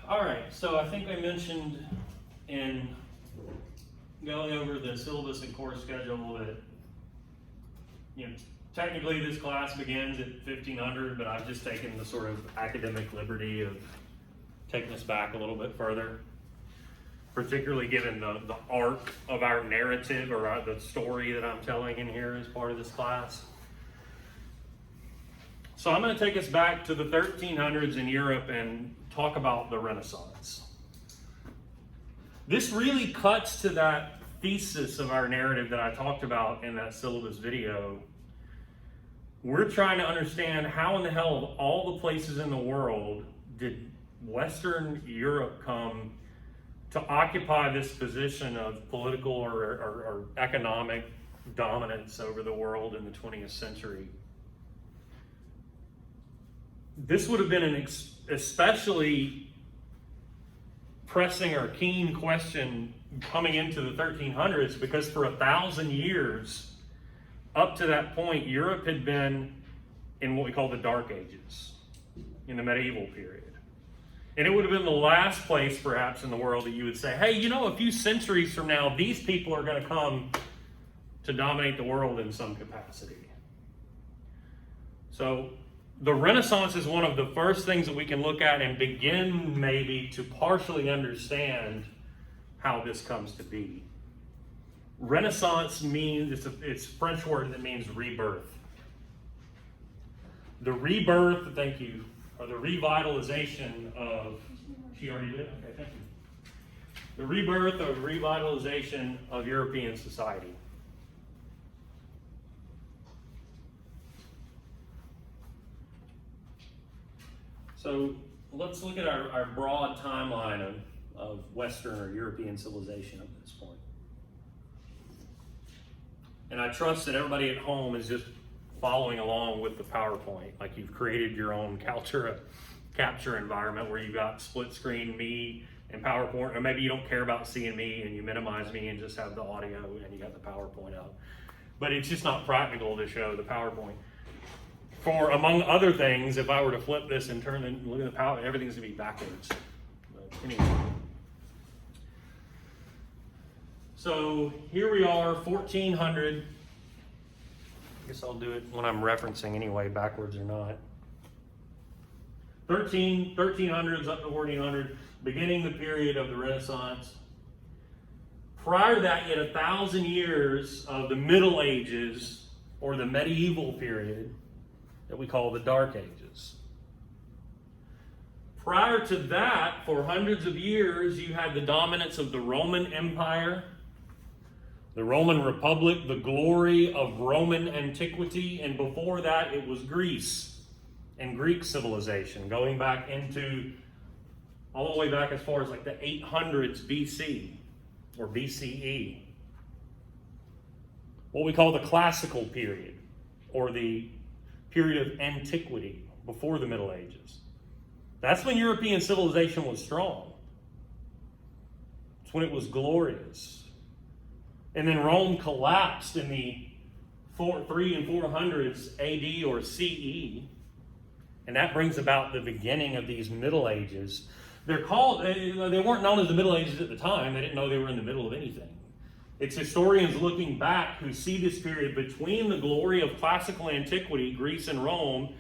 All right, so I think I mentioned in going over the syllabus and course schedule that, technically this class begins at 1500, but I've just taken the sort of academic liberty of taking us back a little bit further, particularly given the arc of our narrative or the story that I'm telling in here as part of this class. So I'm going to take us back to the 1300s in Europe and talk about the Renaissance. This really cuts to that thesis of our narrative that I talked about in that syllabus video. We're trying to understand how in the hell of all the places in the world did Western Europe come to occupy this position of political or economic dominance over the world in the 20th century. This would have been an especially pressing or keen question coming into the 1300s, because for 1,000 years up to that point, Europe had been in what we call the Dark Ages, in the medieval period. And it would have been the last place perhaps in the world that you would say, hey, a few centuries from now, these people are going to come to dominate the world in some capacity. So the Renaissance is one of the first things that we can look at and begin maybe to partially understand how this comes to be. Renaissance means, it's a French word that means rebirth. The rebirth, thank you, or the revitalization of, she already did? Okay, thank you. The rebirth or revitalization of European society. So let's look at our broad timeline of Western or European civilization up to this point. And I trust that everybody at home is just following along with the PowerPoint, like you've created your own capture environment where you've got split screen me and PowerPoint, or maybe you don't care about seeing me and you minimize me and just have the audio and you got the PowerPoint up. But it's just not practical to show the PowerPoint. For, among other things, if I were to flip this and turn and look at the power, everything's gonna be backwards. But anyway. So here we are, 1400. I guess I'll do it when I'm referencing anyway, backwards or not. 1300s up to 1400, beginning the period of the Renaissance. Prior to that, yet 1,000 years of the Middle Ages, or the medieval period, that we call the Dark Ages. Prior to that, for hundreds of years, you had the dominance of the Roman Empire, the Roman Republic, the glory of Roman antiquity, and before that it was Greece and Greek civilization, going back into, all the way back as far as like the 800s BC or BCE. What we call the classical period, or the period of antiquity before the Middle Ages. That's when European civilization was strong. It's when it was glorious. And then Rome collapsed in the 3 and 400s AD or CE. And that brings about the beginning of these Middle Ages. They weren't known as the Middle Ages at the time. They didn't know they were in the middle of anything. It's historians looking back who see this period between the glory of classical antiquity, Greece and Rome,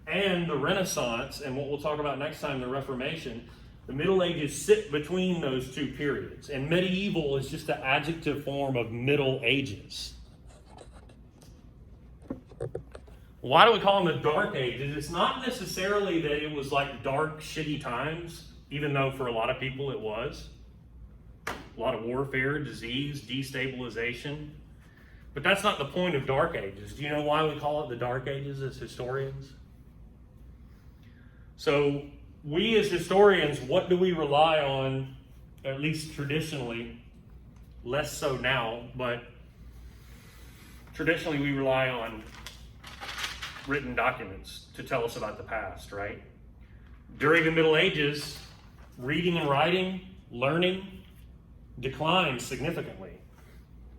and the Renaissance, and what we'll talk about next time, the Reformation. The Middle Ages sit between those two periods, and medieval is just an adjective form of Middle Ages. Why do we call them the Dark Ages? It's not necessarily that it was like dark, shitty times, even though for a lot of people it was. A lot of warfare, disease, destabilization. But that's not the point of Dark Ages. Do you know why we call it the Dark Ages as historians? So we as historians, what do we rely on, at least traditionally, less so now, but traditionally we rely on written documents to tell us about the past, right? During the Middle Ages, reading and writing, learning, declined significantly.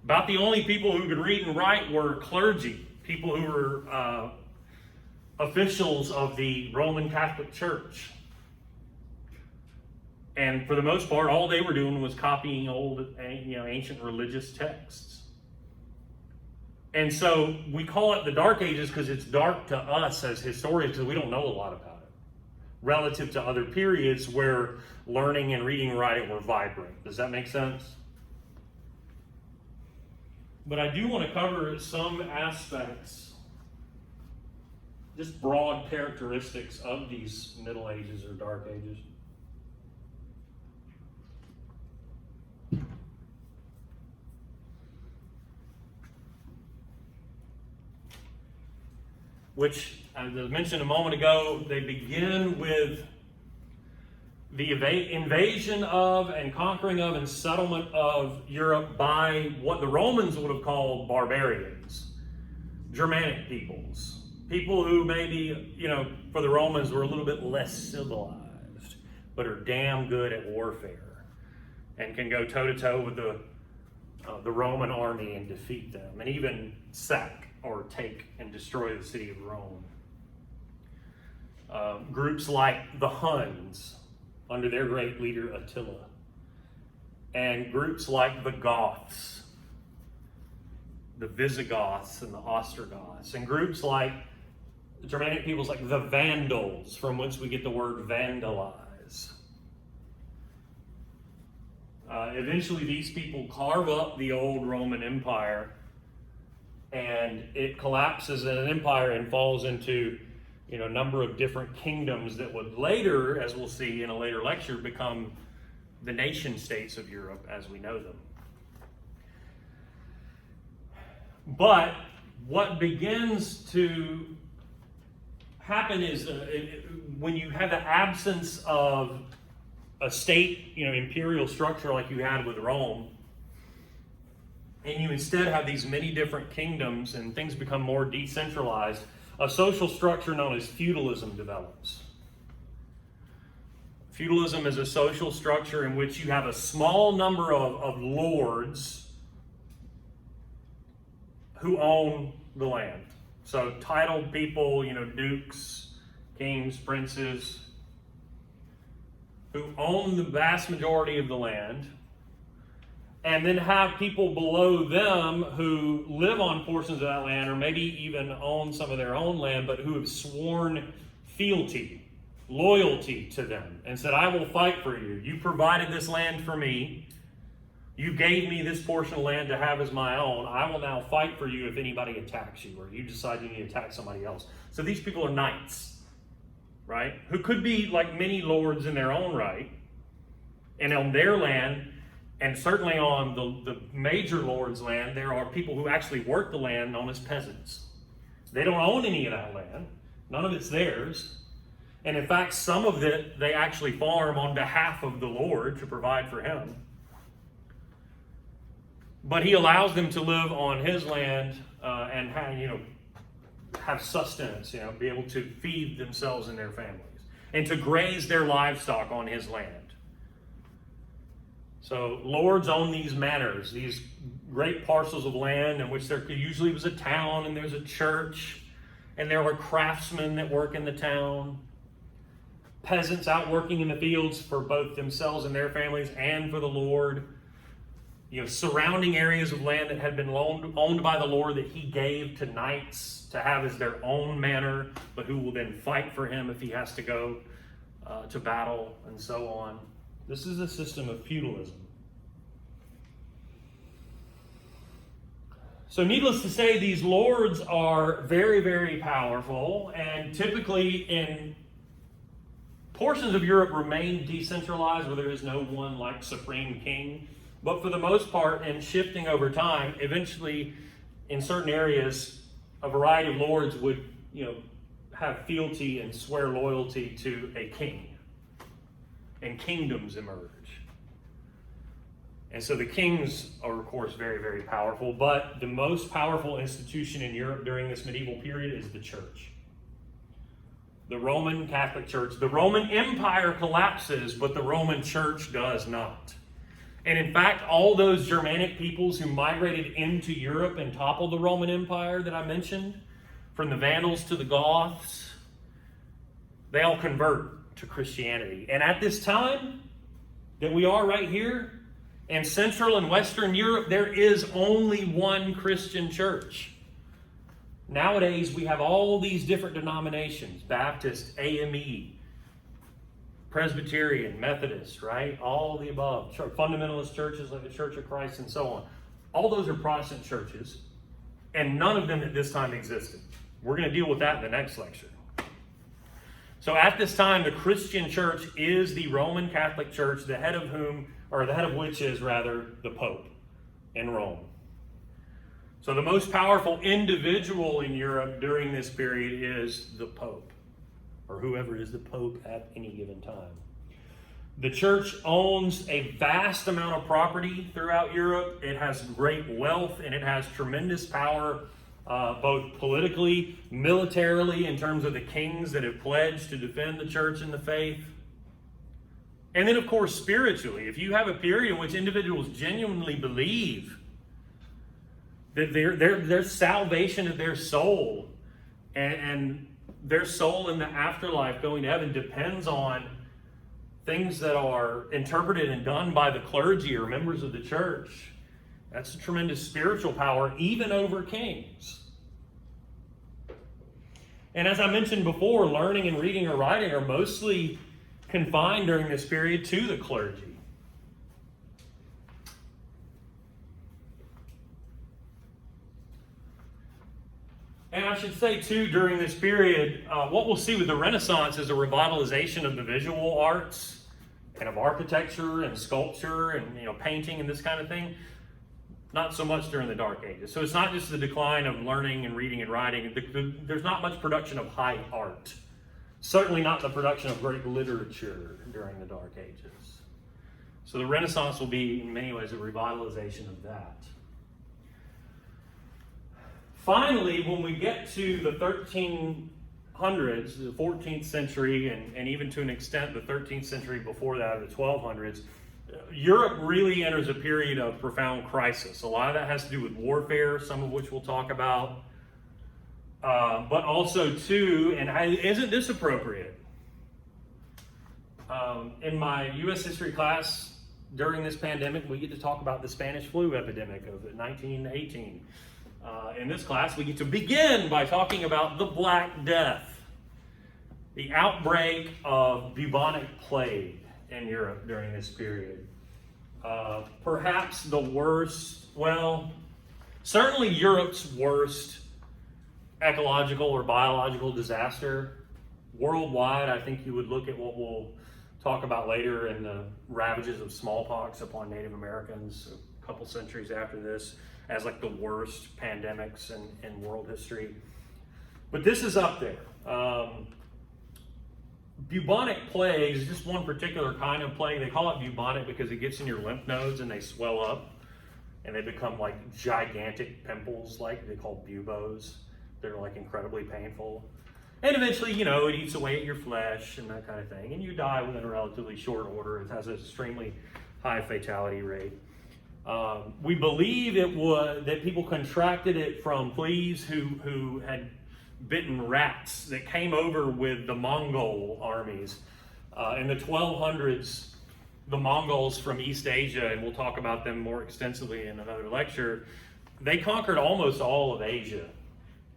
About the only people who could read and write were clergy, people who were officials of the Roman Catholic Church. And for the most part, all they were doing was copying old, ancient religious texts. And so we call it the Dark Ages because it's dark to us as historians because we don't know a lot about it relative to other periods where learning and reading and writing were vibrant. Does that make sense? But I do want to cover some aspects, just broad characteristics of these Middle Ages or Dark Ages. Which, as I mentioned a moment ago, they begin with the invasion of and conquering of and settlement of Europe by what the Romans would have called barbarians, Germanic peoples. People who maybe, for the Romans were a little bit less civilized, but are damn good at warfare and can go toe-to-toe with the Roman army and defeat them, and even sack or take and destroy the city of Rome. Groups like the Huns, under their great leader Attila, and groups like the Goths, the Visigoths and the Ostrogoths, and groups like Germanic peoples like the Vandals, from whence we get the word vandalize. Eventually these people carve up the old Roman Empire, and it collapses as an empire and falls into a number of different kingdoms that would later, as we'll see in a later lecture, become the nation states of Europe as we know them. But what begins to happen is when you have the absence of a state, imperial structure like you had with Rome, and you instead have these many different kingdoms and things become more decentralized, a social structure known as feudalism develops. Feudalism is a social structure in which you have a small number of lords who own the land. So titled people, dukes, kings, princes, who own the vast majority of the land, and then have people below them who live on portions of that land, or maybe even own some of their own land, but who have sworn fealty, loyalty to them, and said, I will fight for you. You provided this land for me. You gave me this portion of land to have as my own. I will now fight for you if anybody attacks you, or you decide you need to attack somebody else. So these people are knights, right? Who could be like many lords in their own right, and on their land. And certainly on the major lord's land, there are people who actually work the land known as peasants. They don't own any of that land. None of it's theirs. And in fact, some of it they actually farm on behalf of the Lord to provide for him. But he allows them to live on his land and have sustenance, be able to feed themselves and their families, and to graze their livestock on his land. So lords own these manors, these great parcels of land in which there usually was a town and there's a church, and there are craftsmen that work in the town, peasants out working in the fields for both themselves and their families and for the Lord, surrounding areas of land that had been owned by the Lord that he gave to knights to have as their own manor, but who will then fight for him if he has to go to battle and so on. This is a system of feudalism. So needless to say, these lords are very, very powerful, and typically in portions of Europe remain decentralized where there is no one like supreme king. But for the most part, and shifting over time, eventually in certain areas, a variety of lords would, have fealty and swear loyalty to a king. And kingdoms emerge. And so the kings are, of course, very, very powerful, but the most powerful institution in Europe during this medieval period is the church. The Roman Catholic Church. The Roman Empire collapses, but the Roman Church does not. And in fact, all those Germanic peoples who migrated into Europe and toppled the Roman Empire that I mentioned, from the Vandals to the Goths, they all convert to Christianity. And at this time, that we are right here, in Central and Western Europe, there is only one Christian church. Nowadays, we have all these different denominations: Baptist, AME, Presbyterian, Methodist, right? All the above. Fundamentalist churches like the Church of Christ and so on. All those are Protestant churches, and none of them at this time existed. We're going to deal with that in the next lecture. So at this time, the Christian church is the Roman Catholic Church, the head of which is the Pope in Rome. So the most powerful individual in Europe during this period is the Pope, or whoever is the Pope at any given time. The church owns a vast amount of property throughout Europe. It has great wealth, and it has tremendous power, both politically, militarily, in terms of the kings that have pledged to defend the church and the faith. And then, of course, spiritually. If you have a period in which individuals genuinely believe that their salvation of their soul and their soul in the afterlife going to heaven depends on things that are interpreted and done by the clergy or members of the church, that's a tremendous spiritual power, even over kings. And as I mentioned before, learning and reading or writing are mostly confined during this period to the clergy. And I should say, too, during this period, what we'll see with the Renaissance is a revitalization of the visual arts and of architecture and sculpture and painting and this kind of thing. Not so much during the Dark Ages. So it's not just the decline of learning and reading and writing. There's not much production of high art. Certainly not the production of great literature during the Dark Ages. So the Renaissance will be, in many ways, a revitalization of that. Finally, when we get to the 1300s, the 14th century, and even to an extent the 13th century before that, the 1200s, Europe really enters a period of profound crisis. A lot of that has to do with warfare, some of which we'll talk about. But also, too, and isn't this appropriate? In my U.S. history class during this pandemic, we get to talk about the Spanish flu epidemic of 1918. In this class, we get to begin by talking about the Black Death, the outbreak of bubonic plague in Europe during this period. Perhaps the worst, certainly Europe's worst ecological or biological disaster. Worldwide, I think you would look at what we'll talk about later in the ravages of smallpox upon Native Americans a couple centuries after this as like the worst pandemics in world history. But this is up there. Bubonic plague is just one particular kind of plague. They call it bubonic because it gets in your lymph nodes and they swell up and they become like gigantic pimples, like they call buboes. They're like incredibly painful. And eventually, it eats away at your flesh and that kind of thing. And you die within a relatively short order. It has an extremely high fatality rate. We believe that people contracted it from fleas who had bitten rats that came over with the Mongol armies. In the 1200s, the Mongols from East Asia, and we'll talk about them more extensively in another lecture, they conquered almost all of Asia,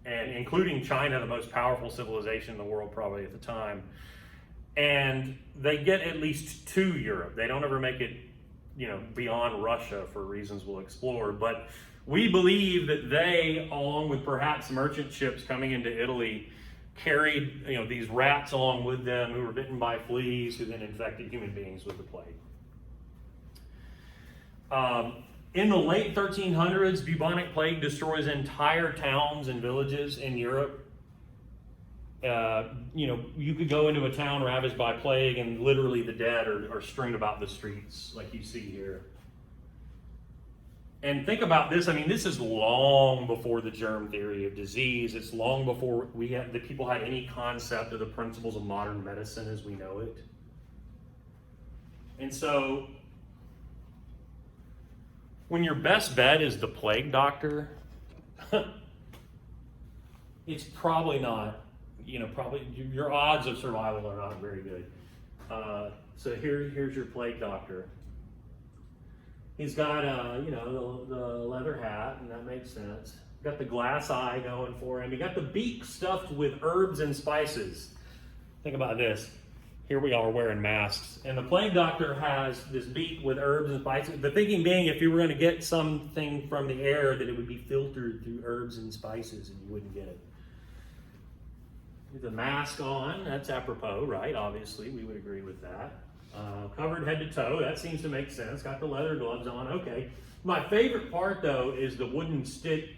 and including China, the most powerful civilization in the world probably at the time. And they get at least to Europe. They don't ever make it beyond Russia for reasons we'll explore. But we believe that they, along with perhaps merchant ships coming into Italy, carried these rats along with them who were bitten by fleas who then infected human beings with the plague. In the late 1300s, bubonic plague destroys entire towns and villages in Europe. You could go into a town ravaged by plague and literally the dead are strewn about the streets like you see here. And think about this. This is long before the germ theory of disease. It's long before the people had any concept of the principles of modern medicine as we know it. And so, when your best bet is the plague doctor, it's probably not. Probably your odds of survival are not very good. So here's your plague doctor. He's got, the leather hat, and that makes sense. Got the glass eye going for him. He got the beak stuffed with herbs and spices. Think about this. Here we are wearing masks, and the plague doctor has this beak with herbs and spices. The thinking being, if you were going to get something from the air, that it would be filtered through herbs and spices, and you wouldn't get it. The mask on, that's apropos, right? Obviously, we would agree with that. Covered head to toe, that seems to make sense. Got the leather gloves on, okay. My favorite part, though, is the wooden stick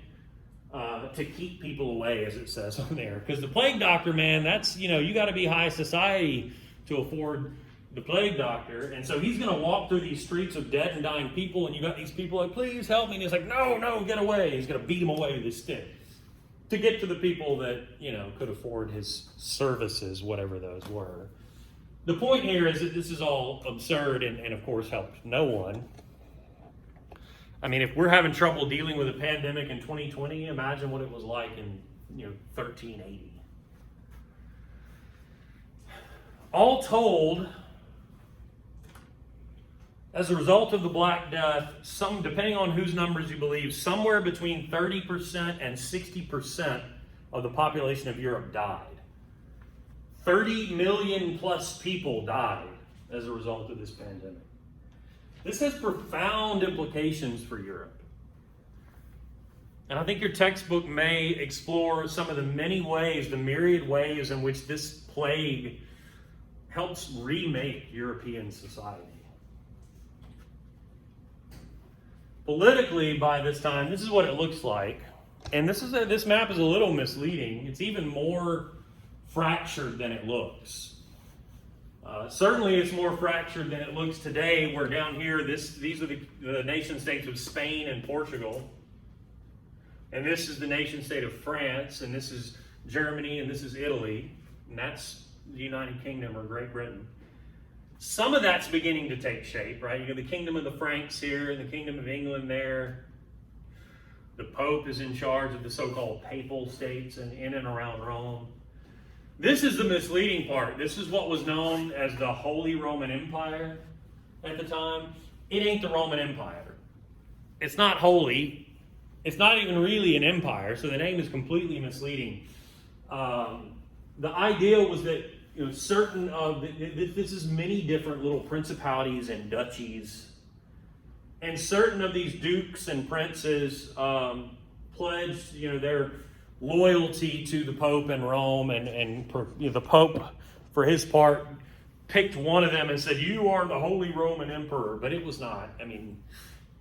to keep people away, as it says on there. Because the plague doctor, man, that's, you got to be high society to afford the plague doctor. And so he's going to walk through these streets of dead and dying people, and you got these people like, please help me. And he's like, no, get away. He's going to beat them away with his stick to get to the people that, could afford his services, whatever those were. The point here is that this is all absurd and of course, helps no one. I mean, if we're having trouble dealing with a pandemic in 2020, imagine what it was like in, 1380. All told, as a result of the Black Death, depending on whose numbers you believe, somewhere between 30% and 60% of the population of Europe died. 30 million plus people died as a result of this pandemic. This has profound implications for Europe. And I think your textbook may explore some of the many ways, the myriad ways in which this plague helps remake European society. Politically, by this time, this is what it looks like. And this map is a little misleading. It's even more fractured than it looks. Certainly it's more fractured than it looks today, where down here, these are the nation states of Spain and Portugal. And this is the nation state of France, and this is Germany, and this is Italy, and that's the United Kingdom or Great Britain. Some of that's beginning to take shape, right? You got the kingdom of the Franks here, and the kingdom of England there. The Pope is in charge of the so-called papal states and in and around Rome. This is the misleading part. This is what was known as the Holy Roman Empire at the time. It ain't the Roman Empire. It's not holy. It's not even really an empire, so the name is completely misleading. The idea was that certain of this is many different little principalities and duchies, and certain of these dukes and princes pledged their loyalty to the Pope in Rome, and the Pope, for his part, picked one of them and said, "You are the Holy Roman Emperor," but it was not. I mean,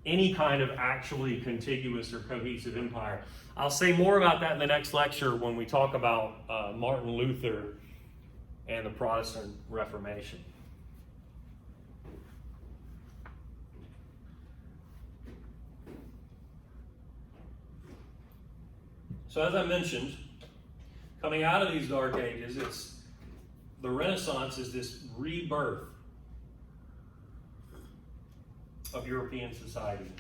any kind of actually contiguous or cohesive empire. I'll say more about that in the next lecture when we talk about Martin Luther and the Protestant Reformation. So as I mentioned, coming out of these dark ages, the Renaissance is this rebirth of European society,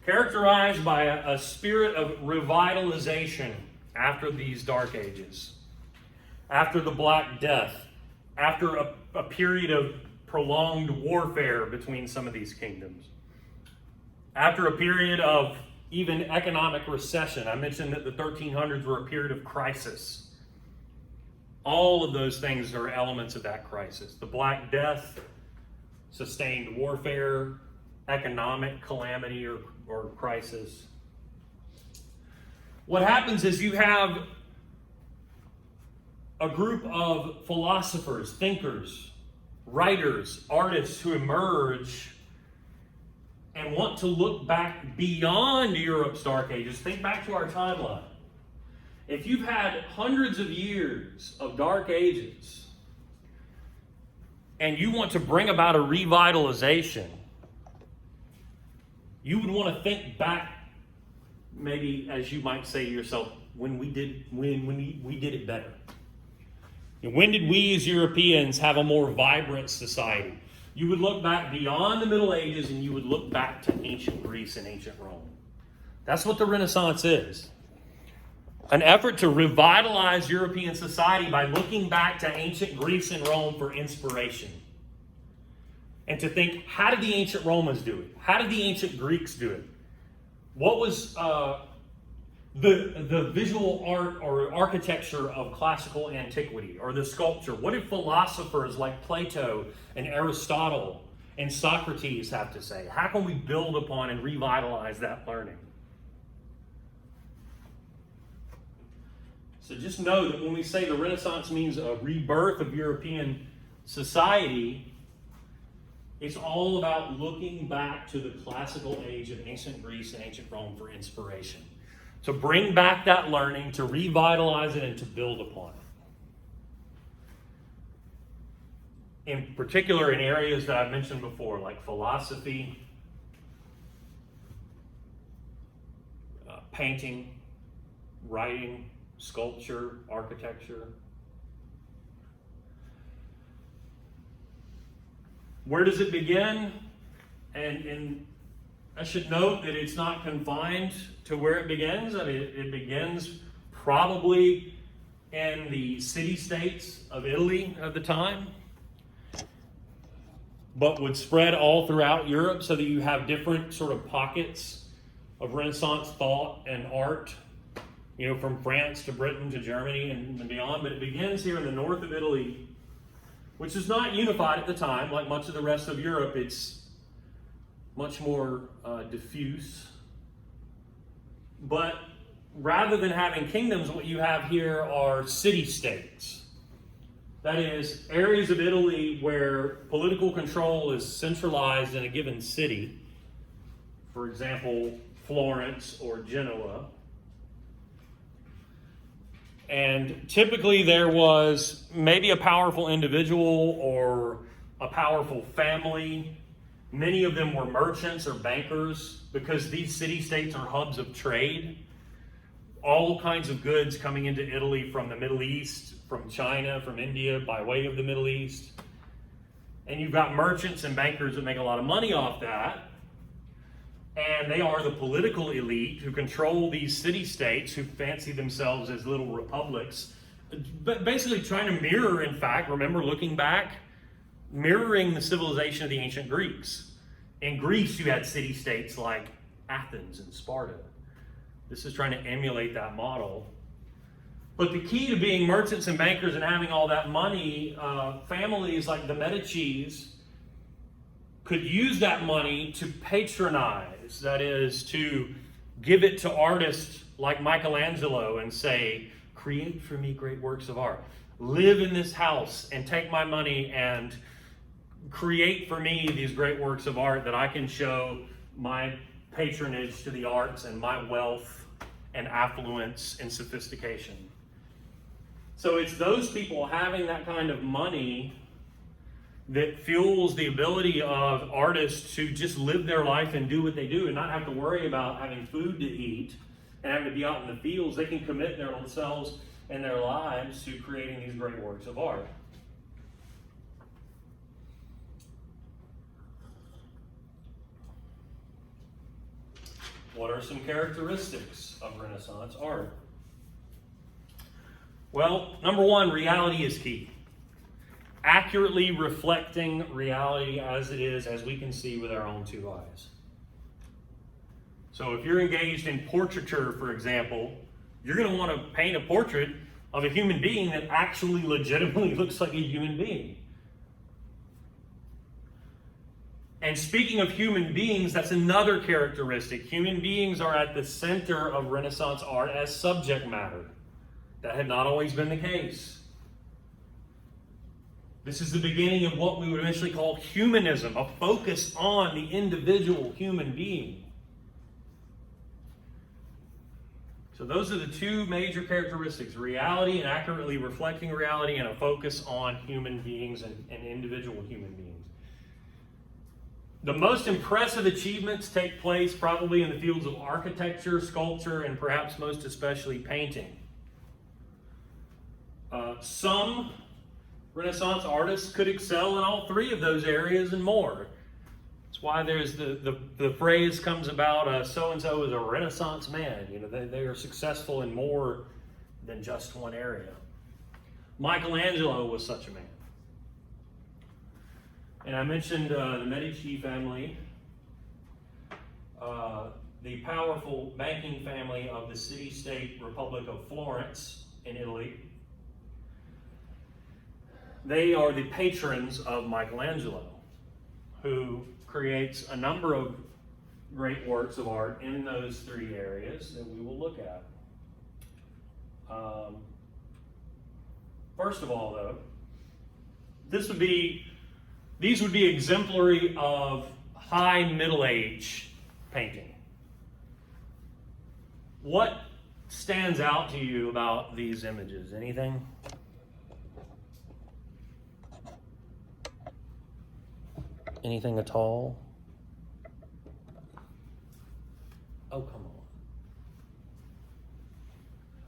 characterized by a spirit of revitalization after these dark ages, after the Black Death, after a period of prolonged warfare between some of these kingdoms, after a period of even economic recession. I mentioned that the 1300s were a period of crisis. All of those things are elements of that crisis. The Black Death, sustained warfare, economic calamity or crisis. What happens is you have a group of philosophers, thinkers, writers, artists who emerge and want to look back beyond Europe's dark ages. Think back to our timeline. If you've had hundreds of years of dark ages and you want to bring about a revitalization, you would want to think back, maybe as you might say to yourself, when we did it better. And when did we as Europeans have a more vibrant society? You would look back beyond the Middle Ages and you would look back to ancient Greece and ancient Rome. That's what the Renaissance is. An effort to revitalize European society by looking back to ancient Greece and Rome for inspiration. And to think, how did the ancient Romans do it? How did the ancient Greeks do it? What was the visual art or architecture of classical antiquity, or the sculpture? What did philosophers like Plato and Aristotle and Socrates have to say? How can we build upon and revitalize that learning? So just know that when we say the Renaissance means a rebirth of European society, it's all about looking back to the classical age of ancient Greece and ancient Rome for inspiration. To bring back that learning, to revitalize it, and to build upon it. In particular, in areas that I've mentioned before, like philosophy, painting, writing, sculpture, architecture. Where does it begin? And I should note that it's not confined to where it begins. I mean, it begins probably in the city-states of Italy of the time, but would spread all throughout Europe so that you have different sort of pockets of Renaissance thought and art, you know, from France to Britain to Germany and beyond. But it begins here in the north of Italy, which is not unified at the time. Like much of the rest of Europe, it's much more diffuse. But rather than having kingdoms, what you have here are city-states. That is, areas of Italy where political control is centralized in a given city. For example, Florence or Genoa. And typically there was maybe a powerful individual or a powerful family. Many of them were merchants or bankers, because these city-states are hubs of trade. All kinds of goods coming into Italy from the Middle East, from China, from India, by way of the Middle East. And you've got merchants and bankers that make a lot of money off that. And they are the political elite who control these city-states, who fancy themselves as little republics. But basically trying to mirror, in fact, remember looking back, mirroring the civilization of the ancient Greeks. In Greece, you had city-states like Athens and Sparta. This is trying to emulate that model. But the key to being merchants and bankers and having all that money, families like the Medicis could use that money to patronize, that is, to give it to artists like Michelangelo and say, create for me great works of art. Live in this house and take my money and create for me these great works of art that I can show my patronage to the arts and my wealth and affluence and sophistication. So it's those people having that kind of money that fuels the ability of artists to just live their life and do what they do and not have to worry about having food to eat and having to be out in the fields. They can commit themselves and their lives to creating these great works of art. What are some characteristics of Renaissance art? Well, number one, reality is key. Accurately reflecting reality as it is, as we can see with our own two eyes. So if you're engaged in portraiture, for example, you're going to want to paint a portrait of a human being that actually legitimately looks like a human being. And speaking of human beings, that's another characteristic. Human beings are at the center of Renaissance art as subject matter. That had not always been the case. This is the beginning of what we would eventually call humanism, a focus on the individual human being. So those are the two major characteristics: reality and accurately reflecting reality, and a focus on human beings and individual human beings. The most impressive achievements take place probably in the fields of architecture, sculpture, and perhaps most especially painting. Some Renaissance artists could excel in all three of those areas and more. That's why there's the phrase comes about, so-and-so is a Renaissance man. You know, they are successful in more than just one area. Michelangelo was such a man. And I mentioned the Medici family, the powerful banking family of the city-state Republic of Florence in Italy. They are the patrons of Michelangelo, who creates a number of great works of art in those three areas that we will look at. First of all, though, these would be exemplary of high Middle Age painting. What stands out to you about these images? Anything? Anything at all? Oh, come on.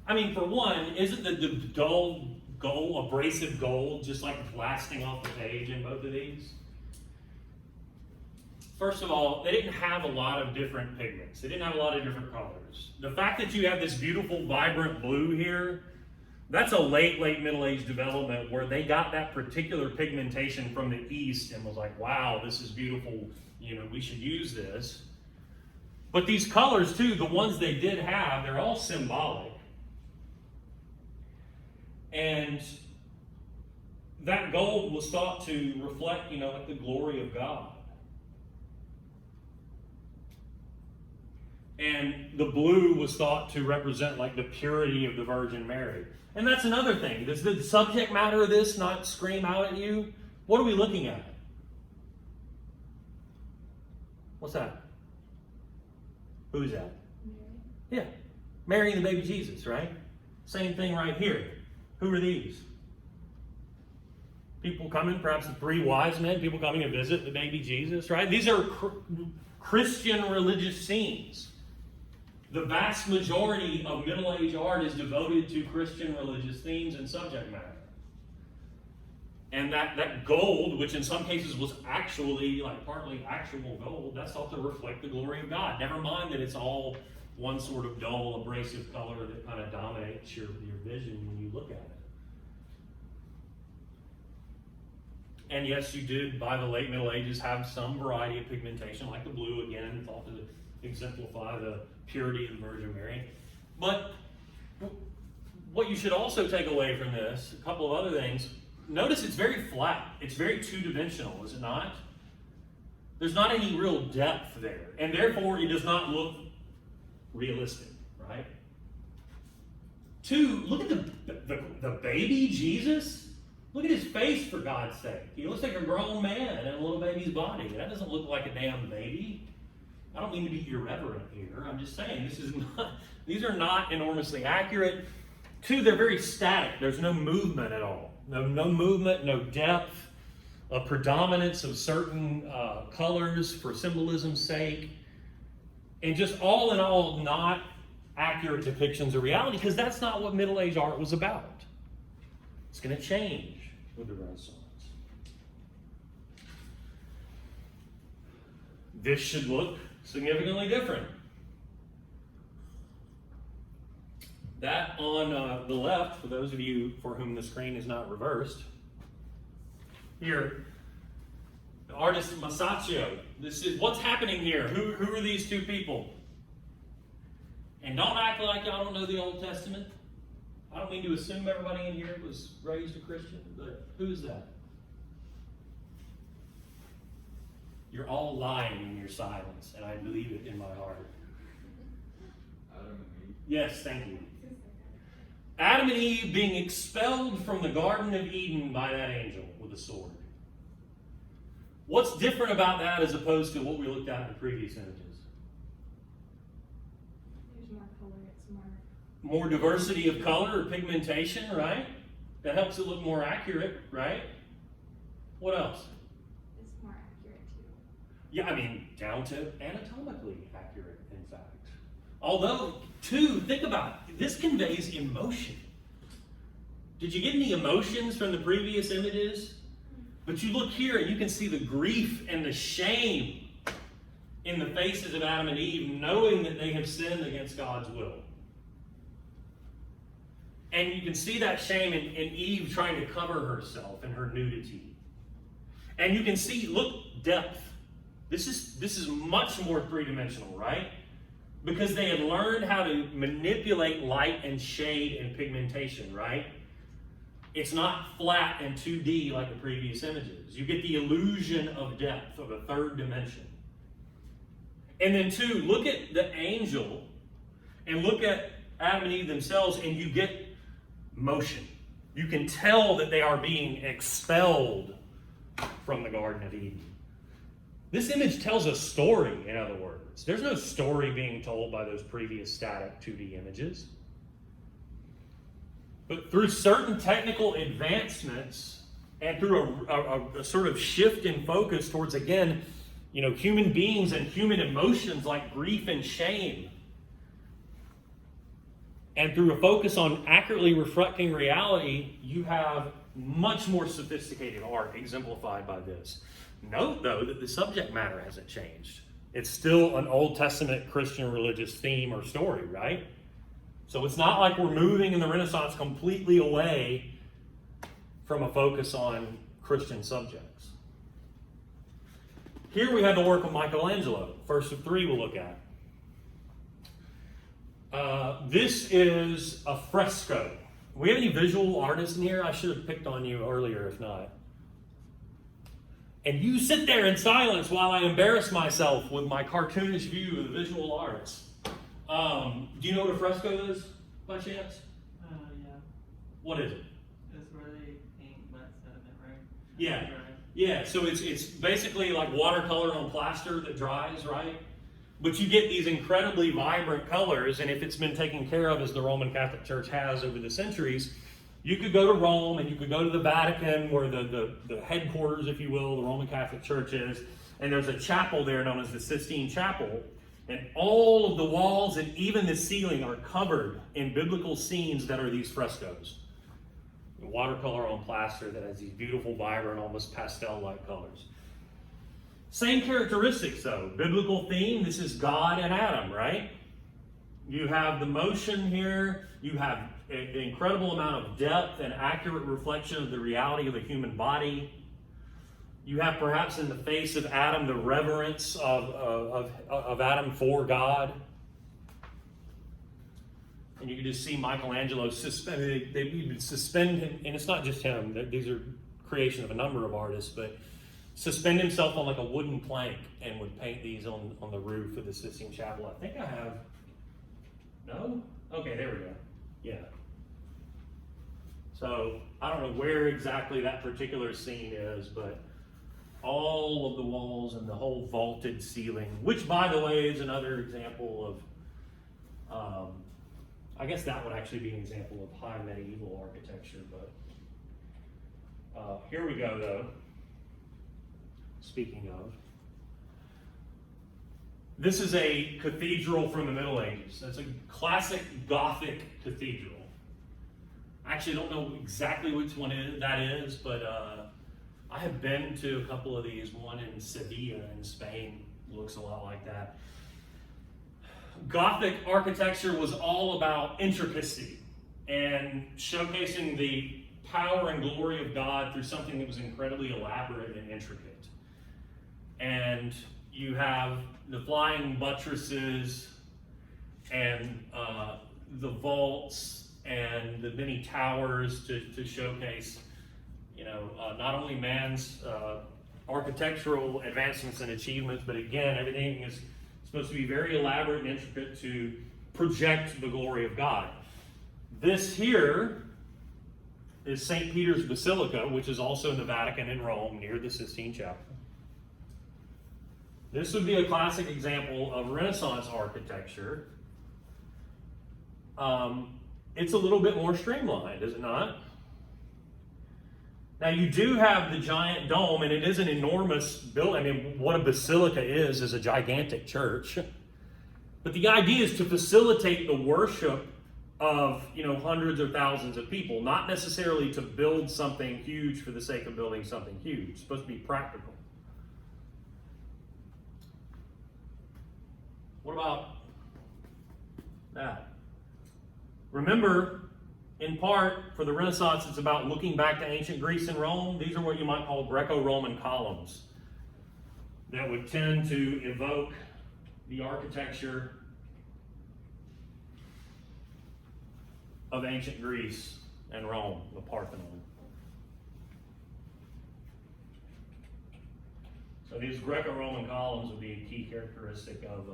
I mean, for one, isn't the dull gold, abrasive gold, just like blasting off the page in both of these? First of all, they didn't have a lot of different pigments. They didn't have a lot of different colors. The fact that you have this beautiful, vibrant blue here, that's a late Middle Age development where they got that particular pigmentation from the East and was like, wow, this is beautiful, we should use this. But these colors too, the ones they did have, they're all symbolic. And that gold was thought to reflect, like the glory of God. And the blue was thought to represent like the purity of the Virgin Mary. And that's another thing. Does the subject matter of this not scream out at you? What are we looking at? What's that? Who's that? Mary. Yeah. Mary and the baby Jesus, right? Same thing right here. Who are these? People coming, perhaps the three wise men, people coming to visit the baby Jesus, right? These are Christian religious scenes. The vast majority of Middle Age art is devoted to Christian religious themes and subject matter. And that gold, which in some cases was actually, like partly actual gold, that's thought to reflect the glory of God. Never mind that it's all one sort of dull, abrasive color that kind of dominates your vision when you look at it. And yes, you did, by the late Middle Ages, have some variety of pigmentation, like the blue, again, thought to exemplify the purity of the Virgin Mary. But what you should also take away from this, a couple of other things, notice it's very flat. It's very two-dimensional, is it not? There's not any real depth there, and therefore it does not look realistic, right? Two, look at the baby Jesus. Look at his face, for God's sake. He looks like a grown man in a little baby's body. That doesn't look like a damn baby. I don't mean to be irreverent here. I'm just saying these are not enormously accurate. Two, they're very static. There's no movement at all. No movement, no depth, a predominance of certain colors for symbolism's sake. And just all in all, not accurate depictions of reality, because that's not what Middle Age art was about. It's going to change with the Renaissance. This should look significantly different. That on the left, for those of you for whom the screen is not reversed, here, the artist Masaccio. This is what's happening here. Who are these two people? And don't act like y'all don't know the Old Testament. I don't mean to assume everybody in here was raised a Christian, but who's that? You're all lying in your silence, and I believe it in my heart. Adam and Eve. Yes, thank you. Adam and Eve being expelled from the Garden of Eden by that angel with a sword. What's different about that as opposed to what we looked at in the previous images? There's more color, it's More diversity of color or pigmentation, right? That helps it look more accurate, right? What else? it's more accurate too. Yeah, I mean, down to anatomically accurate, in fact. Although, two, think about it. This conveys emotion. Did you get any emotions from the previous images? But you look here and you can see the grief and the shame in the faces of Adam and Eve, knowing that they have sinned against God's will. And you can see that shame in Eve trying to cover herself in her nudity. And you can see, look, depth. This is much more three-dimensional, right? Because they had learned how to manipulate light and shade and pigmentation, right? It's not flat and 2D like the previous images. You get the illusion of depth, of a third dimension. And then two, look at the angel and look at Adam and Eve themselves, and you get motion. You can tell that they are being expelled from the Garden of Eden. This image tells a story, in other words. There's no story being told by those previous static 2D images. But through certain technical advancements and through a sort of shift in focus towards, again, human beings and human emotions like grief and shame, and through a focus on accurately reflecting reality, you have much more sophisticated art exemplified by this. Note, though, that the subject matter hasn't changed. It's still an Old Testament Christian religious theme or story, right? So it's not like we're moving in the Renaissance completely away from a focus on Christian subjects. Here we have the work of Michelangelo, first of three we'll look at. This is a fresco. We have any visual artists in here? I should have picked on you earlier if not. And you sit there in silence while I embarrass myself with my cartoonish view of the visual arts. Do you know what a fresco is, by chance? Yeah. What is it? It's where they paint wet sediment, right? Yeah. Dry. Yeah, so it's basically like watercolor on plaster that dries, right? But you get these incredibly vibrant colors, and if it's been taken care of as the Roman Catholic Church has over the centuries, you could go to Rome and you could go to the Vatican, where the headquarters, if you will, the Roman Catholic Church is, and there's a chapel there known as the Sistine Chapel, and all of the walls and even the ceiling are covered in biblical scenes that are these frescoes. Watercolor on plaster that has these beautiful, vibrant, almost pastel-like colors. Same characteristics, though. Biblical theme, this is God and Adam, right? You have the motion here. You have an incredible amount of depth and accurate reflection of the reality of a human body. You have perhaps in the face of Adam the reverence of Adam for God. And you can just see Michelangelo suspended. They even suspend him, and it's not just him. These are creation of a number of artists, but suspend himself on like a wooden plank and would paint these on the roof of the Sistine Chapel. I think I have. No? Okay, there we go. Yeah. So I don't know where exactly that particular scene is, but all of the walls and the whole vaulted ceiling, which by the way is another example of, I guess that would actually be an example of high medieval architecture, but here we go though. Speaking of, this is a cathedral from the Middle Ages. That's a classic Gothic cathedral. I actually don't know exactly which one that is, but I have been to a couple of these. One in Sevilla in Spain looks a lot like that. Gothic architecture was all about intricacy and showcasing the power and glory of God through something that was incredibly elaborate and intricate. And you have the flying buttresses and the vaults and the many towers to showcase, not only man's architectural advancements and achievements, but again, everything is supposed to be very elaborate and intricate to project the glory of God. This here is St. Peter's Basilica, which is also in the Vatican in Rome, near the Sistine Chapel. This would be a classic example of Renaissance architecture. It's a little bit more streamlined, is it not? Now you do have the giant dome, and it is an enormous building. I mean, what a basilica is a gigantic church. But the idea is to facilitate the worship of hundreds or thousands of people, not necessarily to build something huge for the sake of building something huge. It's supposed to be practical. What about that? Remember, in part, for the Renaissance, it's about looking back to ancient Greece and Rome. These are what you might call Greco-Roman columns that would tend to evoke the architecture of ancient Greece and Rome, the Parthenon. So these Greco-Roman columns would be a key characteristic of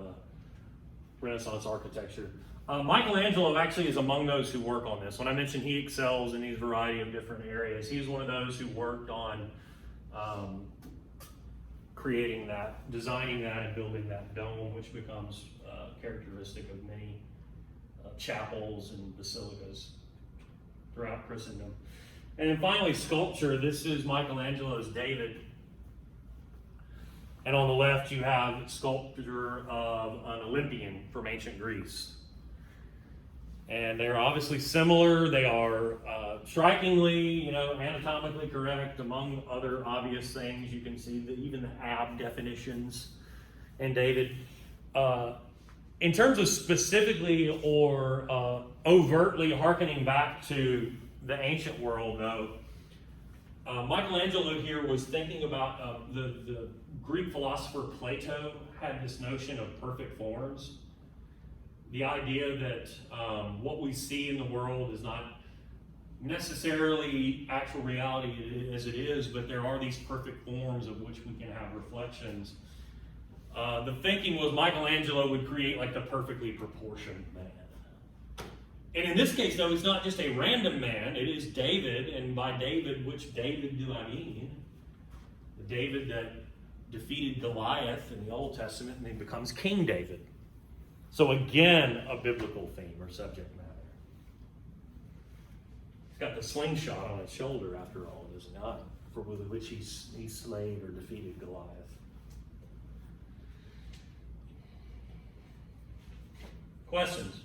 Renaissance architecture. Michelangelo actually is among those who work on this. When I mentioned he excels in these variety of different areas, he's one of those who worked on creating that, designing that, and building that dome, which becomes characteristic of many chapels and basilicas throughout Christendom. And then finally, sculpture. This is Michelangelo's David. And on the left, you have sculpture of an Olympian from ancient Greece. And they're obviously similar. They are strikingly, anatomically correct. Among other obvious things, you can see that even the ab definitions in David. In terms of specifically or overtly hearkening back to the ancient world, though, Michelangelo here was thinking about the Greek philosopher Plato had this notion of perfect forms. The idea that what we see in the world is not necessarily actual reality as it is, but there are these perfect forms of which we can have reflections. The thinking was Michelangelo would create like the perfectly proportioned man. And in this case, though, it's not just a random man, it is David, and by David, which David do I mean? The David that defeated Goliath in the Old Testament and then becomes King David. So again, a biblical theme or subject matter. He's got the slingshot on his shoulder after all, does he not? For with which he slayed or defeated Goliath. Questions?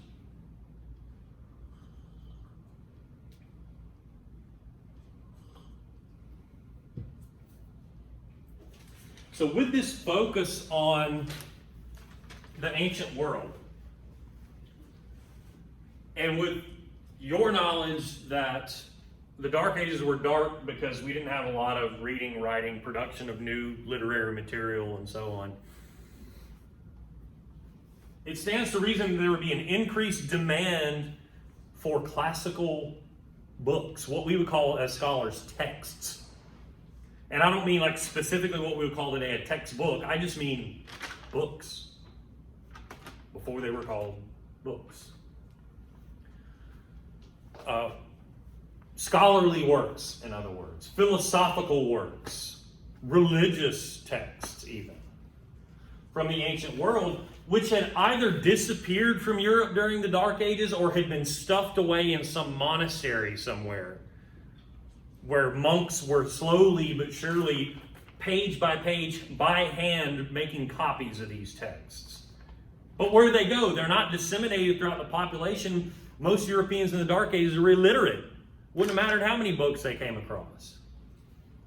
So with this focus on the ancient world, and with your knowledge that the Dark Ages were dark because we didn't have a lot of reading, writing, production of new literary material, and so on, it stands to reason there would be an increased demand for classical books, what we would call as scholars texts. And I don't mean like specifically what we would call today a textbook. I just mean books before they were called books. Scholarly works, in other words, philosophical works, religious texts even, from the ancient world, which had either disappeared from Europe during the Dark Ages or had been stuffed away in some monastery somewhere, where monks were slowly but surely, page by page, by hand, making copies of these texts. But where do they go? They're not disseminated throughout the population. Most Europeans in the Dark Ages are illiterate. Wouldn't have mattered how many books they came across.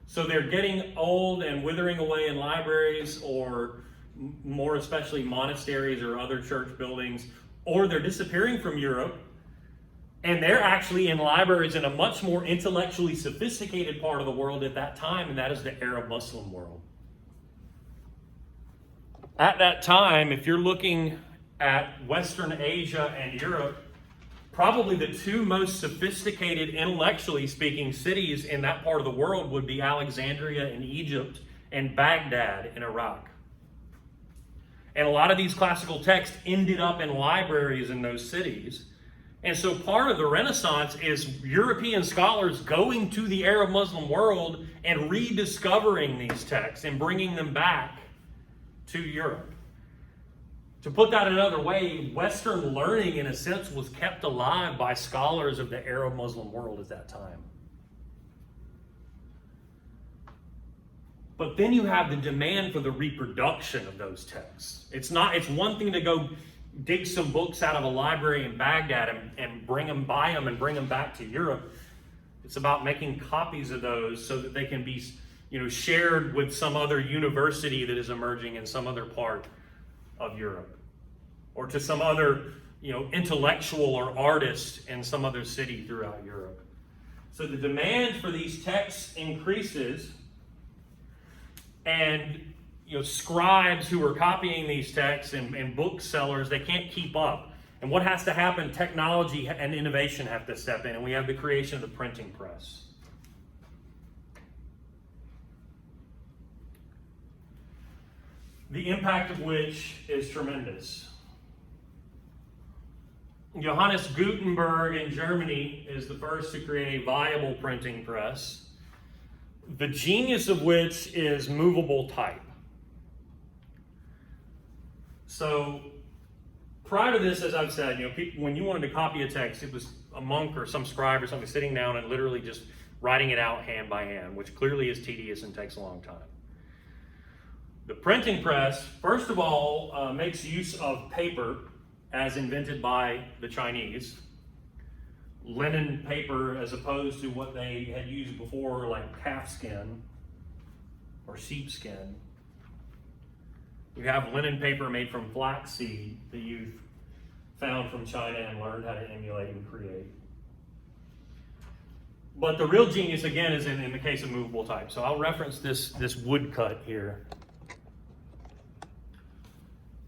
So they're getting old and withering away in libraries, or more especially monasteries or other church buildings, or they're disappearing from Europe, and they're actually in libraries in a much more intellectually sophisticated part of the world at that time, and that is the Arab Muslim world. At that time, if you're looking at Western Asia and Europe, probably the two most sophisticated, intellectually speaking, cities in that part of the world would be Alexandria in Egypt and Baghdad in Iraq. And a lot of these classical texts ended up in libraries in those cities. And so part of the Renaissance is European scholars going to the Arab Muslim world and rediscovering these texts and bringing them back to Europe. To put that another way, Western learning, in a sense, was kept alive by scholars of the Arab Muslim world at that time. But then you have the demand for the reproduction of those texts. It's one thing to go dig some books out of a library in Baghdad and buy them and bring them back to Europe. It's about making copies of those so that they can be, shared with some other university that is emerging in some other part of Europe, or to some other intellectual or artist in some other city throughout Europe. So the demand for these texts increases, and scribes who are copying these texts and booksellers, they can't keep up. And what has to happen? Technology and innovation have to step in, and we have the creation of the printing press. The impact of which is tremendous. Johannes Gutenberg in Germany is the first to create a viable printing press, the genius of which is movable type. So prior to this, as I've said, people, when you wanted to copy a text, it was a monk or some scribe or something sitting down and literally just writing it out hand by hand, which clearly is tedious and takes a long time. The printing press, first of all, makes use of paper as invented by the Chinese. Linen paper as opposed to what they had used before, like calfskin or sheepskin. You have linen paper made from flaxseed that you've found from China and learned how to emulate and create. But the real genius, again, is in the case of movable type. So I'll reference this woodcut here,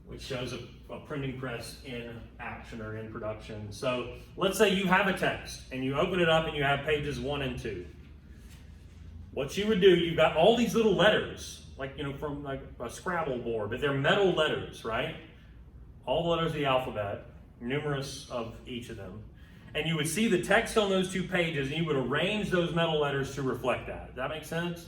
which shows a printing press in action or in production. So let's say you have a text and you open it up and you have pages 1 and 2. What you would do, you've got all these little letters, like from like a Scrabble board, but they're metal letters, right? All the letters of the alphabet, numerous of each of them. And you would see the text on those 2 pages and you would arrange those metal letters to reflect that. Does that make sense?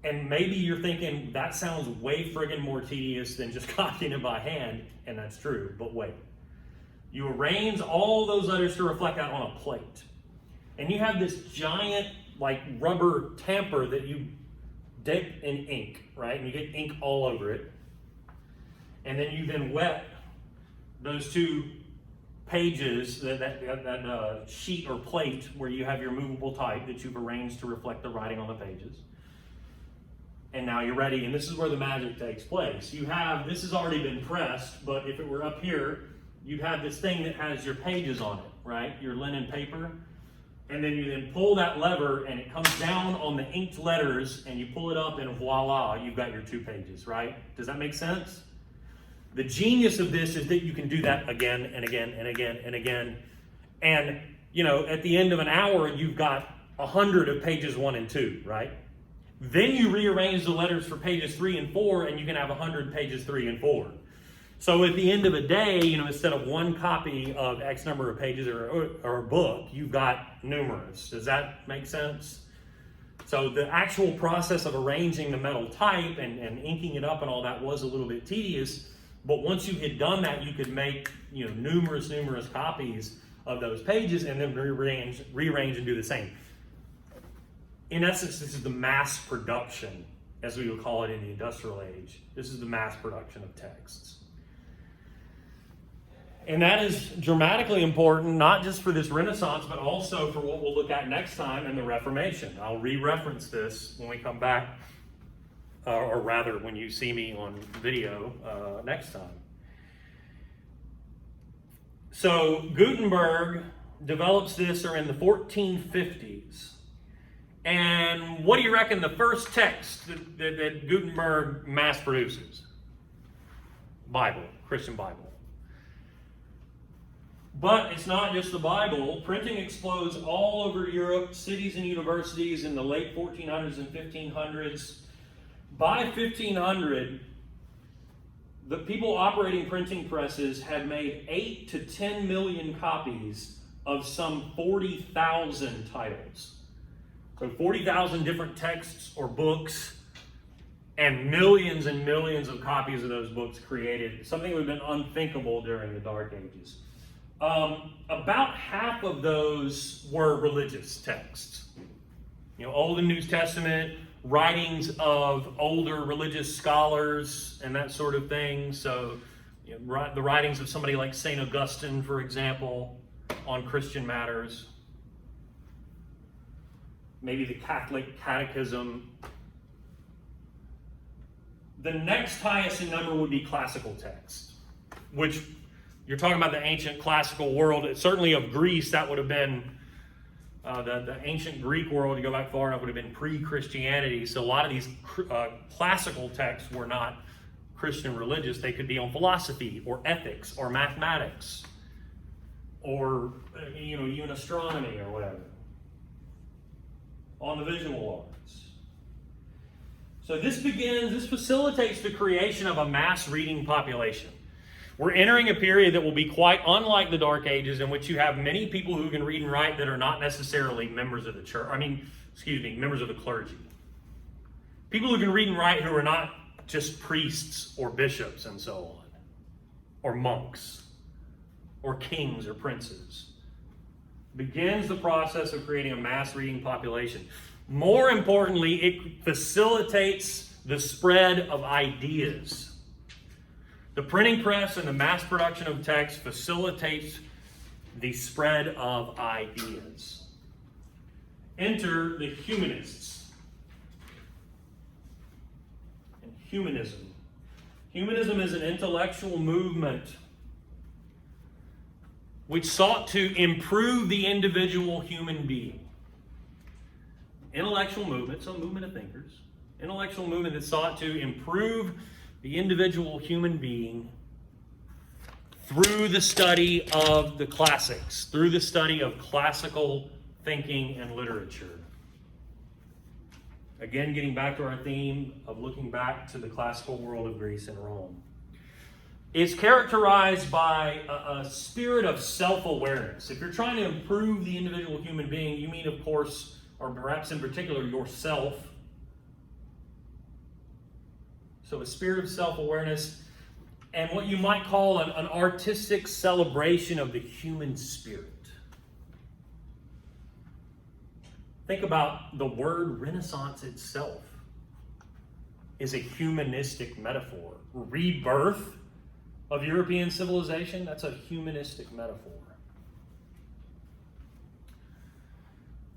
And maybe you're thinking, that sounds way friggin' more tedious than just copying it by hand, and that's true, but wait. You arrange all those letters to reflect that on a plate. And you have this giant, like, rubber tamper that you dip in ink, right? And you get ink all over it. And then you then wet those 2 pages, that sheet or plate where you have your movable type that you've arranged to reflect the writing on the pages. And now you're ready, and this is where the magic takes place. This has already been pressed, but if it were up here, you'd have this thing that has your pages on it, right? Your linen paper. And then you then pull that lever, and it comes down on the inked letters, and you pull it up, and voila, you've got your 2 pages, right? Does that make sense? The genius of this is that you can do that again and again and again and again. And, at the end of an hour, you've got 100 of pages 1 and 2, right? Then you rearrange the letters for pages 3 and 4, and you can have 100 pages 3 and 4. So at the end of a day, instead of 1 copy of X number of pages or a book, you've got numerous. Does that make sense? So the actual process of arranging the metal type and inking it up and all that was a little bit tedious, but once you had done that, you could make numerous copies of those pages and then rearrange and do the same. In essence, this is the mass production, as we would call it in the industrial age. This is the mass production of texts. And that is dramatically important, not just for this Renaissance, but also for what we'll look at next time in the Reformation. I'll re-reference this when we come back, or rather when you see me on video next time. So Gutenberg develops this in the 1450s. And what do you reckon the first text that Gutenberg mass produces? Bible, Christian Bible. But it's not just the Bible. Printing explodes all over Europe, cities and universities in the late 1400s and 1500s. By 1500, the people operating printing presses had made 8 to 10 million copies of some 40,000 titles. So 40,000 different texts or books, and millions of copies of those books created, something that would have been unthinkable during the Dark Ages. About half of those were religious texts. Old and New Testament, writings of older religious scholars and that sort of thing. So the writings of somebody like St. Augustine, for example, on Christian matters. Maybe the Catholic Catechism. The next highest in number would be classical texts, which you're talking about the ancient classical world, certainly of Greece, that would have been the ancient Greek world. You go back far enough, would have been pre-Christianity. So a lot of these classical texts were not Christian religious. They could be on philosophy or ethics or mathematics or even astronomy or whatever, on the visual arts. So this facilitates the creation of a mass reading population. We're entering a period that will be quite unlike the Dark Ages, in which you have many people who can read and write that are not necessarily members of the church. Members of the clergy. People who can read and write who are not just priests or bishops and so on, or monks, or kings or princes. Begins the process of creating a mass reading population. More importantly, it facilitates the spread of ideas. The printing press and the mass production of text facilitates the spread of ideas. Enter the humanists. And humanism. Humanism is an intellectual movement which sought to improve the individual human being. Intellectual movement, so movement of thinkers. Intellectual movement that sought to improve the individual human being through the study of the classics, through the study of classical thinking and literature. Again, getting back to our theme of looking back to the classical world of Greece and Rome. It's characterized by a spirit of self-awareness. If you're trying to improve the individual human being, you mean, of course, or perhaps in particular, yourself. So a spirit of self-awareness and what you might call an artistic celebration of the human spirit. Think about the word Renaissance itself is a humanistic metaphor. Rebirth of European civilization, that's a humanistic metaphor.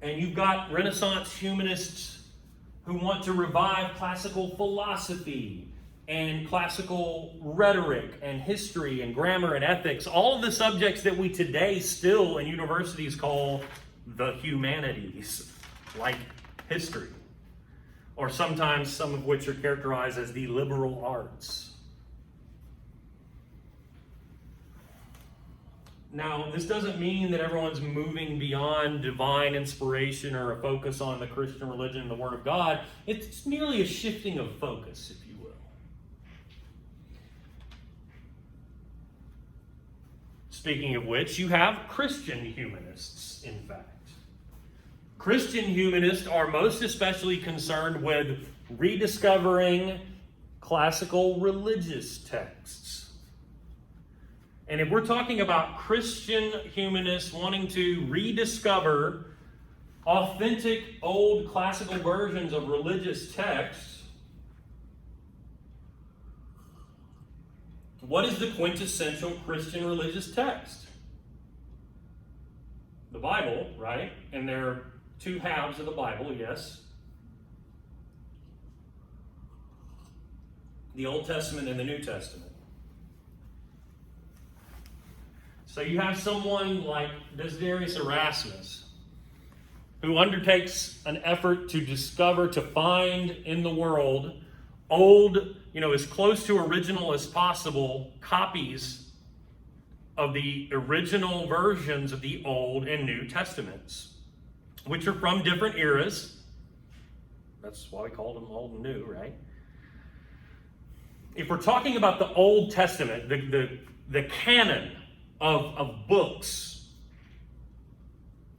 And you've got Renaissance humanists who want to revive classical philosophy and classical rhetoric and history and grammar and ethics, all of the subjects that we today still in universities call the humanities, like history, or sometimes some of which are characterized as the liberal arts. Now, this doesn't mean that everyone's moving beyond divine inspiration or a focus on the Christian religion and the Word of God. It's merely a shifting of focus, if you will. Speaking of which, you have Christian humanists, in fact. Christian humanists are most especially concerned with rediscovering classical religious texts. And if we're talking about Christian humanists wanting to rediscover authentic old classical versions of religious texts, what is the quintessential Christian religious text? The Bible, right? And there are two halves of the Bible, yes. The Old Testament and the New Testament. So you have someone like Desiderius Erasmus, who undertakes an effort to discover, to find in the world old, as close to original as possible, copies of the original versions of the Old and New Testaments, which are from different eras. That's why we call them Old and New, right? If we're talking about the Old Testament, the canon of books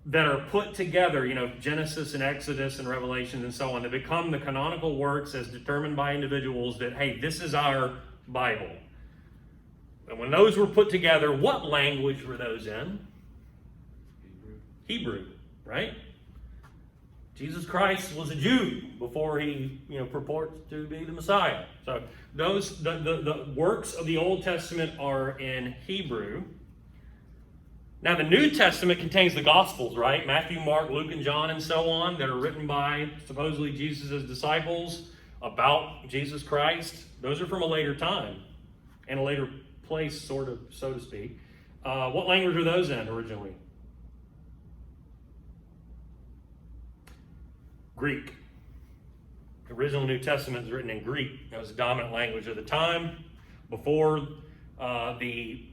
that are put together, Genesis and Exodus and Revelation and so on, that become the canonical works as determined by individuals that, hey, this is our Bible. And when those were put together, what language were those in? Hebrew, right? Jesus Christ was a Jew before he, purports to be the Messiah. So the works of the Old Testament are in Hebrew. Now, the New Testament contains the Gospels, right? Matthew, Mark, Luke, and John, and so on, that are written by supposedly Jesus' disciples about Jesus Christ. Those are from a later time and a later place, sort of, so to speak. What language were those in originally? Greek. The original New Testament is written in Greek. It was the dominant language of the time before the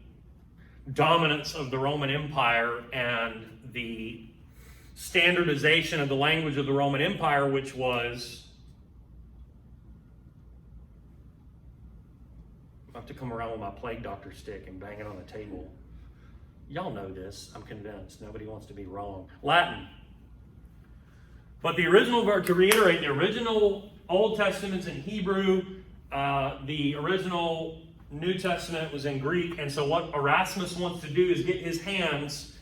dominance of the Roman Empire and the standardization of the language of the Roman Empire, which was, I have to come around with my plague doctor stick and bang it on the table. Y'all know this, I'm convinced. Nobody wants to be wrong. Latin. But the original, to reiterate, the original Old Testament's in Hebrew, the original New Testament was in Greek, and so what Erasmus wants to do is get his hands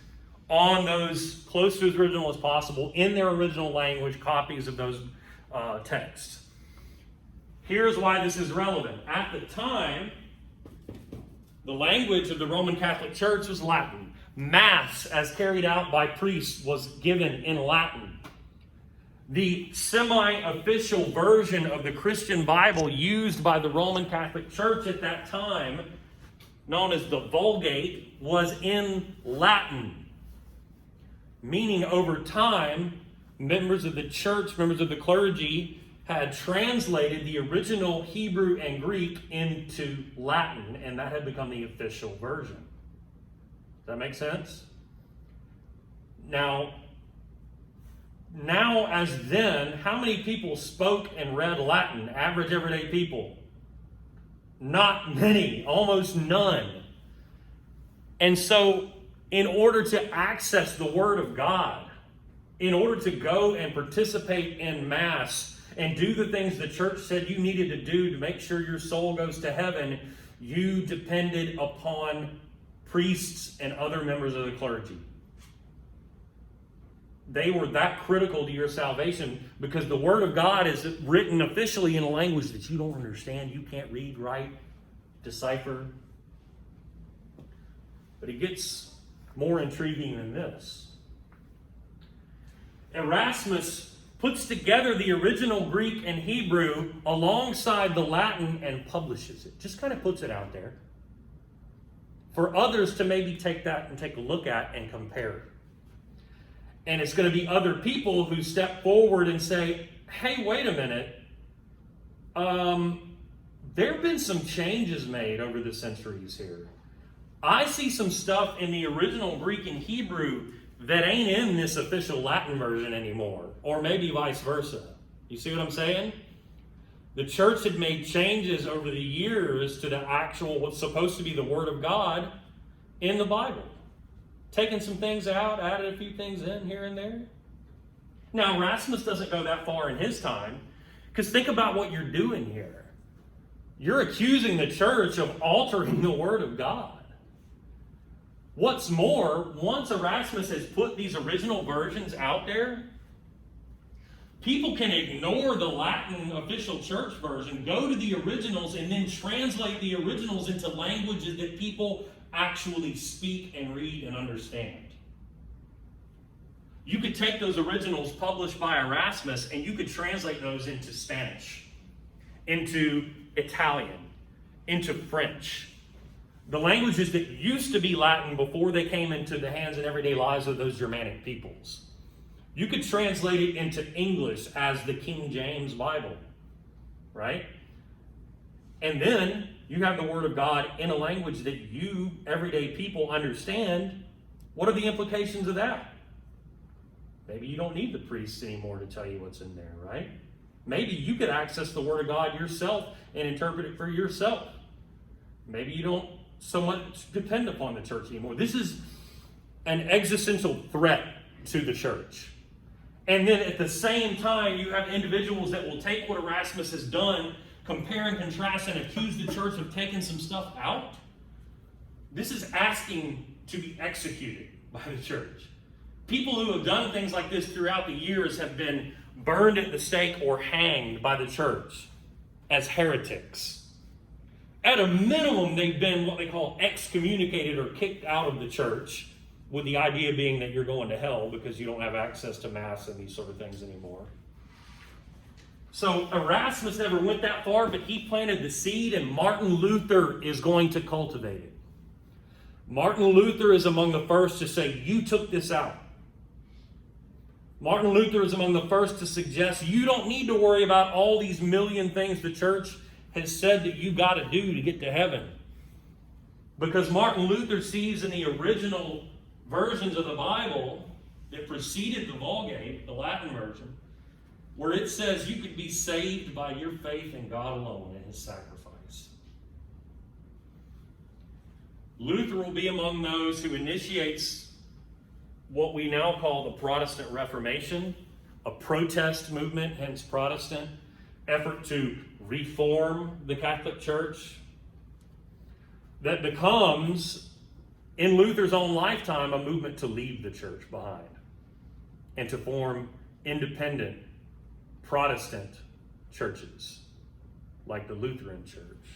on those, close to as original as possible, in their original language, copies of those texts. Here's why this is relevant. At the time, the language of the Roman Catholic Church was Latin. Mass, as carried out by priests, was given in Latin. The semi-official version of the Christian Bible used by the Roman Catholic Church at that time, known as the Vulgate, was in Latin. Meaning over time, members of the church, members of the clergy, had translated the original Hebrew and Greek into Latin, and that had become the official version. Does that make sense? Now as then, how many people spoke and read Latin? Average everyday people? Not many, almost none. And so, in order to access the Word of God, in order to go and participate in Mass and do the things the church said you needed to do to make sure your soul goes to heaven, you depended upon priests and other members of the clergy. They were that critical to your salvation because the Word of God is written officially in a language that you don't understand, you can't read, write, decipher. But it gets more intriguing than this. Erasmus puts together the original Greek and Hebrew alongside the Latin and publishes it. Just kind of puts it out there for others to maybe take that and take a look at and compare. And it's going to be other people who step forward and say, hey, wait a minute. There have been some changes made over the centuries here. I see some stuff in the original Greek and Hebrew that ain't in this official Latin version anymore. Or maybe vice versa. You see what I'm saying? The church had made changes over the years to the actual, what's supposed to be the Word of God in the Bible. Taken some things out, added a few things in here and there. Now, Erasmus doesn't go that far in his time, because think about what you're doing here. You're accusing the church of altering the Word of God. What's more, once Erasmus has put these original versions out there, people can ignore the Latin official church version, go to the originals, and then translate the originals into languages that people actually speak and read and understand. You could take those originals published by Erasmus and you could translate those into Spanish, into Italian, into French. The languages that used to be Latin before they came into the hands and everyday lives of those Germanic peoples. You could translate it into English as the King James Bible, right? And then you have the Word of God in a language that you, everyday people, understand. What are the implications of that? Maybe you don't need the priests anymore to tell you what's in there, right? Maybe you could access the Word of God yourself and interpret it for yourself. Maybe you don't so much depend upon the church anymore. This is an existential threat to the church. And then at the same time, you have individuals that will take what Erasmus has done, compare and contrast, and accuse the church of taking some stuff out. This is asking to be executed by the church. People who have done things like this throughout the years have been burned at the stake or hanged by the church as heretics. At a minimum, they've been what they call excommunicated or kicked out of the church, with the idea being that you're going to hell because you don't have access to Mass and these sort of things anymore. So Erasmus never went that far, but he planted the seed, and Martin Luther is going to cultivate it. Martin Luther is among the first to say, you took this out. Martin Luther is among the first to suggest you don't need to worry about all these million things the church has said that you got to do to get to heaven. Because Martin Luther sees in the original versions of the Bible that preceded the Vulgate, the Latin version, where it says you could be saved by your faith in God alone and his sacrifice. Luther will be among those who initiates what we now call the Protestant Reformation, a protest movement, hence Protestant, effort to reform the Catholic Church, that becomes, in Luther's own lifetime, a movement to leave the church behind and to form independent Protestant churches like the Lutheran Church.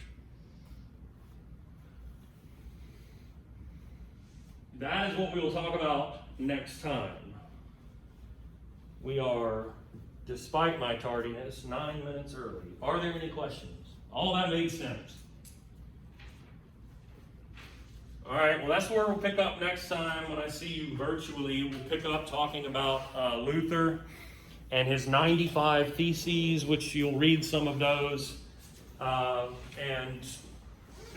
That is what we will talk about next time. We are, despite my tardiness, 9 minutes early. Are there any questions? All that made sense. All right, well, that's where we'll pick up next time. When I see you virtually, we'll pick up talking about Luther and his 95 Theses, which you'll read some of those, and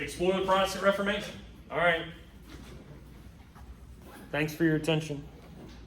explore the Protestant Reformation. All right. Thanks for your attention.